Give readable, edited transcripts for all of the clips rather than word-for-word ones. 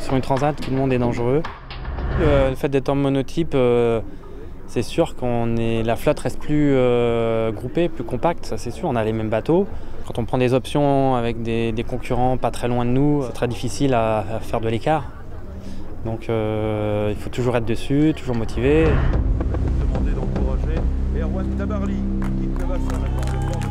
Sur une transat, tout le monde est dangereux. Le fait d'être en monotype, c'est sûr la flotte reste plus groupée, plus compacte, ça c'est sûr, on a les mêmes bateaux. Quand on prend des options avec des concurrents pas très loin de nous, c'est très difficile à faire de l'écart. Donc il faut toujours être dessus, toujours motivé. Demander d'encourager Erwan Tabarly qui traverse maintenant le bord de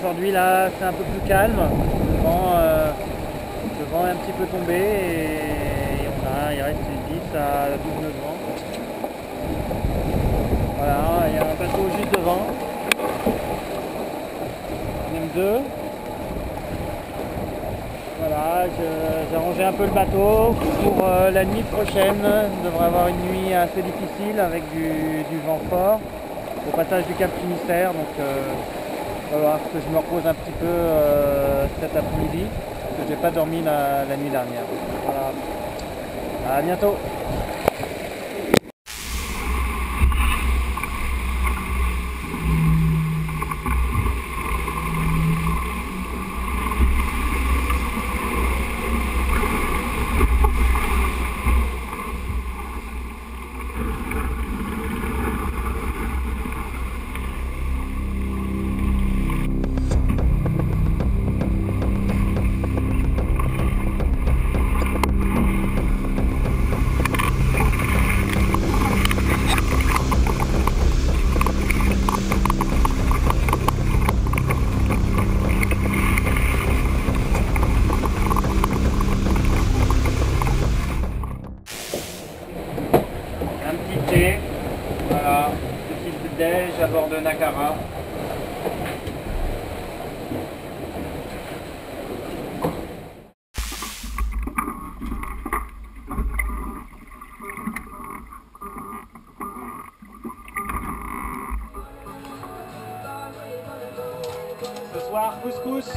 Aujourd'hui là c'est un peu plus calme, le vent est un petit peu tombé et il reste 10 à 12 nœuds de vent. Voilà, il y a un bateau juste devant, même deux. Voilà, j'ai rangé un peu le bateau pour la nuit prochaine. On devrait avoir une nuit assez difficile avec du vent fort au passage du Cap Finistère. Donc il va falloir que je me repose un petit peu cet après-midi parce que j'ai pas dormi la nuit dernière. Voilà. À bientôt. Voilà, petit déj à bord de Nakara. Ce soir, couscous.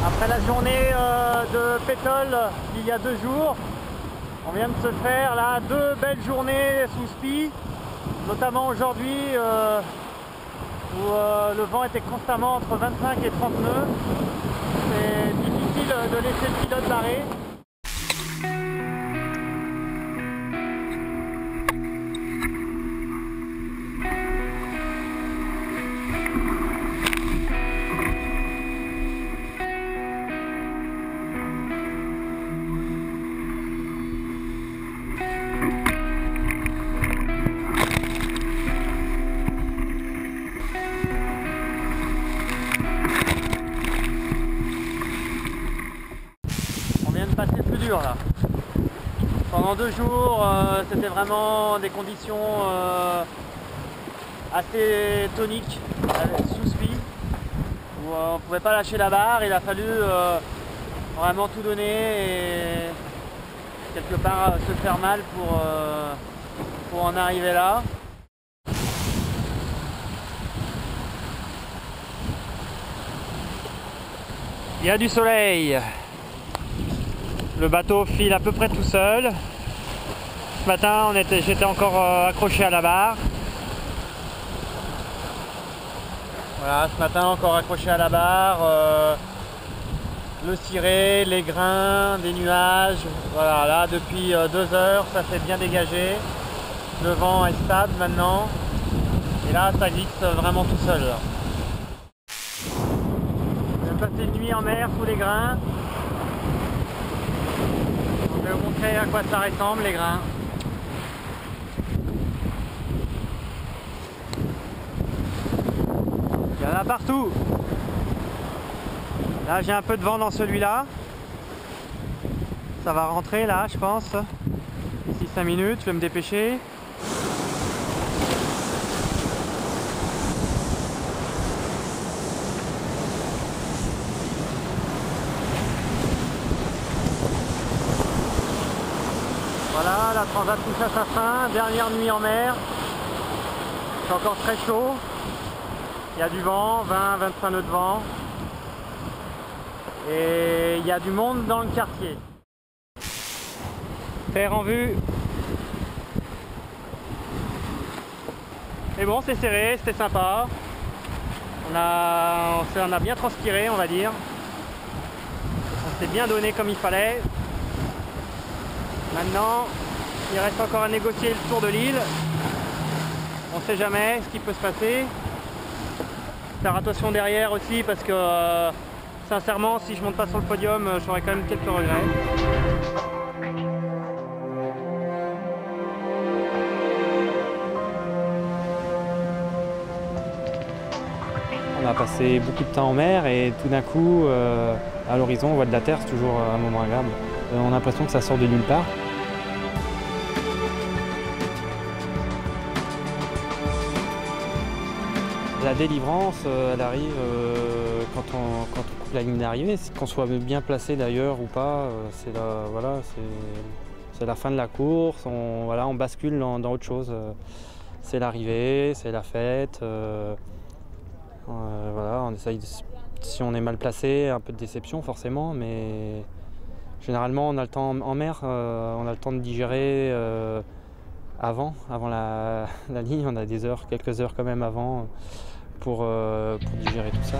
Après la journée de pétole il y a 2 jours, on vient de se faire là 2 belles journées sous spi, notamment aujourd'hui où le vent était constamment entre 25 et 30 nœuds. C'est difficile de laisser le pilote barrer. Passer le plus dur là. Pendant 2 jours, c'était vraiment des conditions assez toniques, sous spi, où on ne pouvait pas lâcher la barre. Il a fallu vraiment tout donner et quelque part se faire mal pour en arriver là. Il y a du soleil. Le bateau file à peu près tout seul. Ce matin, j'étais encore accroché à la barre. Voilà, ce matin encore accroché à la barre. Le ciré, les grains, des nuages. Voilà, là depuis 2 heures, ça s'est bien dégagé. Le vent est stable maintenant. Et là, ça glisse vraiment tout seul. Je vais passer une nuit en mer sous les grains. Je vais vous montrer à quoi ça ressemble les grains. Il y en a partout. Là j'ai un peu de vent dans celui-là. Ça va rentrer là je pense. D'ici 5 minutes, je vais me dépêcher. Voilà, la transat touche à sa fin, dernière nuit en mer. C'est encore très chaud. Il y a du vent, 20-25 nœuds de vent. Et il y a du monde dans le quartier. Terre en vue. Mais bon, c'est serré, c'était sympa. On a bien transpiré, on va dire. On s'est bien donné comme il fallait. Maintenant, il reste encore à négocier le tour de l'île. On ne sait jamais ce qui peut se passer. Faire attention derrière aussi parce que sincèrement, si je monte pas sur le podium, j'aurai quand même quelques regrets. On a passé beaucoup de temps en mer et tout d'un coup, à l'horizon, on voit de la terre, c'est toujours un moment agréable. On a l'impression que ça sort de nulle part. La délivrance, elle arrive quand on coupe la ligne d'arrivée, qu'on soit bien placé d'ailleurs ou pas, c'est la fin de la course, on bascule dans autre chose. C'est l'arrivée, c'est la fête, voilà, on essaye, si on est mal placé, un peu de déception forcément, mais généralement on a le temps en mer, on a le temps de digérer avant la ligne, on a quelques heures quand même avant pour digérer tout ça.